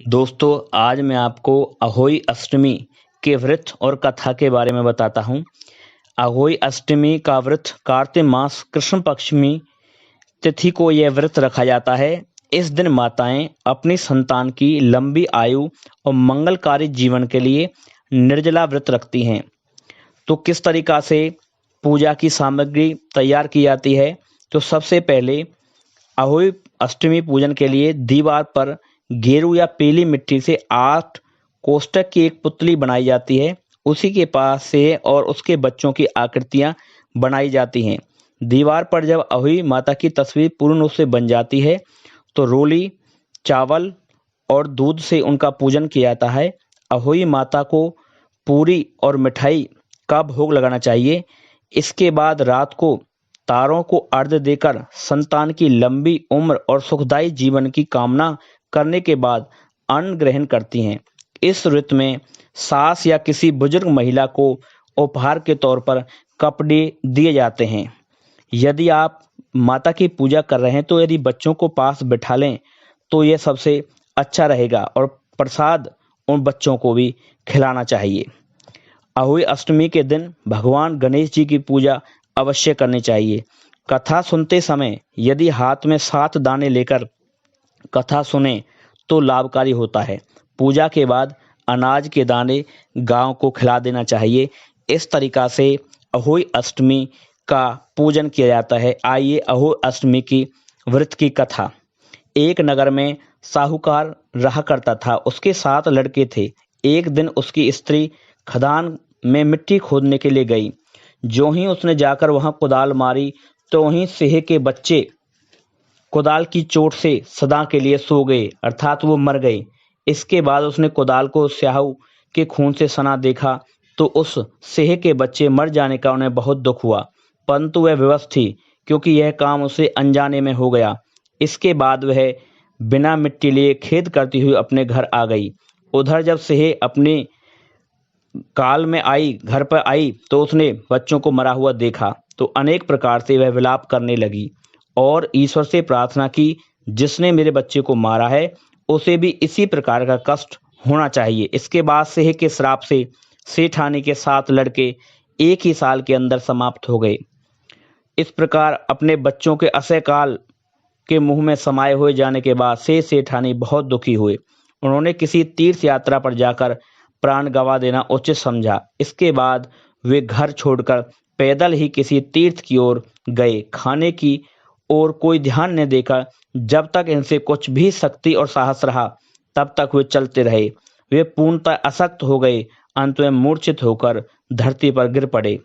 दोस्तों, आज मैं आपको अहोई अष्टमी के व्रत और कथा के बारे में बताता हूँ। अहोई अष्टमी का व्रत कार्तिक मास कृष्ण पक्षमी तिथि को यह व्रत रखा जाता है। इस दिन माताएं अपनी संतान की लंबी आयु और मंगलकारी जीवन के लिए निर्जला व्रत रखती हैं। तो किस तरीका से पूजा की सामग्री तैयार की जाती है? तो सबसे पहले अहोई अष्टमी पूजन के लिए दीवार पर गेरू या पीली मिट्टी से 8 कोष्ठक की एक पुतली बनाई जाती है। उसी के पास से और उसके बच्चों की आकृतियां बनाई जाती हैं। दीवार पर जब अहोई माता की तस्वीर पूर्ण रूप से बन जाती है तो रोली, चावल और दूध से उनका पूजन किया जाता है। अहोई माता को पूरी और मिठाई का भोग लगाना चाहिए। इसके बाद रात को तारों को अर्घ्य देकर संतान की लंबी उम्र और सुखदायी जीवन की कामना करने के बाद अन्न ग्रहण करती हैं। इस ऋतु में सास या किसी बुजुर्ग महिला को उपहार के तौर पर कपड़े दिए जाते हैं। यदि आप माता की पूजा कर रहे हैं तो यदि बच्चों को पास बिठा लें तो यह सबसे अच्छा रहेगा और प्रसाद उन बच्चों को भी खिलाना चाहिए। अहोई अष्टमी के दिन भगवान गणेश जी की पूजा अवश्य करनी चाहिए। कथा सुनते समय यदि हाथ में 7 दाने लेकर कथा सुने तो लाभकारी होता है। पूजा के बाद अनाज के दाने गायों को खिला देना चाहिए। इस तरीका से अहोई अष्टमी का पूजन किया जाता है। आइए अहोई अष्टमी की व्रत की कथा। एक नगर में साहूकार रहा करता था। उसके 7 लड़के थे। एक दिन उसकी स्त्री खदान में मिट्टी खोदने के लिए गई। जो ही उसने जाकर वहां कुदाल मारी तो वहीं सिंह के बच्चे कुदाल की चोट से सदा के लिए सो गए, अर्थात वो मर गए। इसके बाद उसने कुदाल को स्याहू के खून से सना देखा तो उस सिंह के बच्चे मर जाने का उन्हें बहुत दुख हुआ, परंतु वह विवश थी क्योंकि यह काम उसे अनजाने में हो गया। इसके बाद वह बिना मिट्टी लिए खेद करती हुई अपने घर आ गई। उधर जब सिंह अपने काल में घर पर आई तो उसने बच्चों को मरा हुआ देखा तो अनेक प्रकार से वह विलाप करने लगी और ईश्वर से प्रार्थना की, जिसने मेरे बच्चे को मारा है उसे भी इसी प्रकार का कष्ट होना चाहिए। इसके बाद सिंह के श्राप से सेठानी के 7 लड़के एक ही साल के अंदर समाप्त हो गए। इस प्रकार अपने बच्चों के असह काल के मुंह में समाये हुए जाने के बाद सेठानी बहुत दुखी हुए। उन्होंने किसी तीर्थ यात्रा पर जाकर प्राण गंवा देना उचित समझा। इसके बाद वे घर छोड़कर पैदल ही किसी तीर्थ की ओर गए। खाने की ओर कोई ध्यान न देकर जब तक इनसे कुछ भी शक्ति और साहस रहा तब तक वे चलते रहे। वे पूर्णतः अशक्त हो गए। अंत में मूर्छित होकर धरती पर गिर पड़े।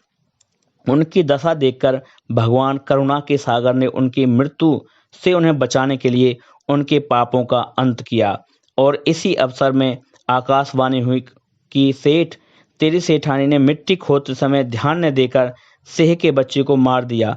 उनकी दशा देखकर भगवान करुणा के सागर ने उनकी मृत्यु से उन्हें बचाने के लिए उनके पापों का अंत किया। और इसी अवसर में आकाशवाणी हुई कि तेरी सेठानी ने मिट्टी खोदते समय ध्यान न देकर सिंह के बच्चे को मार दिया।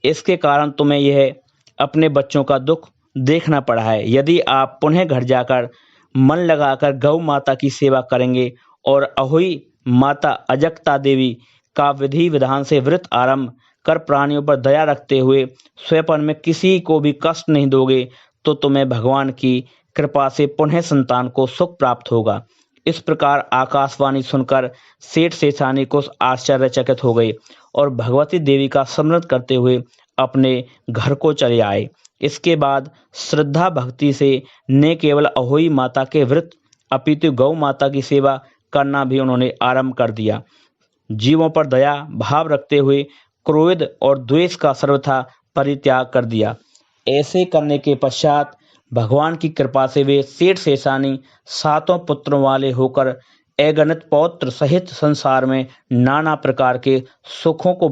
इसके कारण तुम्हें यह अपने बच्चों का दुख देखना पड़ा है। यदि आप पुनः घर जाकर मन लगाकर गौ माता की सेवा करेंगे और अहोई माता अजक्ता देवी का विधि विधान से व्रत आरंभ कर प्राणियों पर दया रखते हुए स्वयं में किसी को भी कष्ट नहीं दोगे तो तुम्हें भगवान की कृपा से पुनः संतान को सुख प्राप्त होगा। इस प्रकार आकाशवाणी सुनकर सेठानी को आश्चर्यचकित हो गए और भगवती देवी का स्मरण करते हुए अपने घर को चले आए। इसके बाद श्रद्धा भक्ति से न केवल अहोई माता के व्रत अपितु गौ माता की सेवा करना भी उन्होंने आरंभ कर दिया। जीवों पर दया भाव रखते हुए क्रोध और द्वेष का सर्वथा परित्याग कर दिया। ऐसे करने के पश्चात भगवान की कृपा से वे सेठानी 7 पुत्रों वाले होकर अगणित पौत्र सहित संसार में नाना प्रकार के सुखों को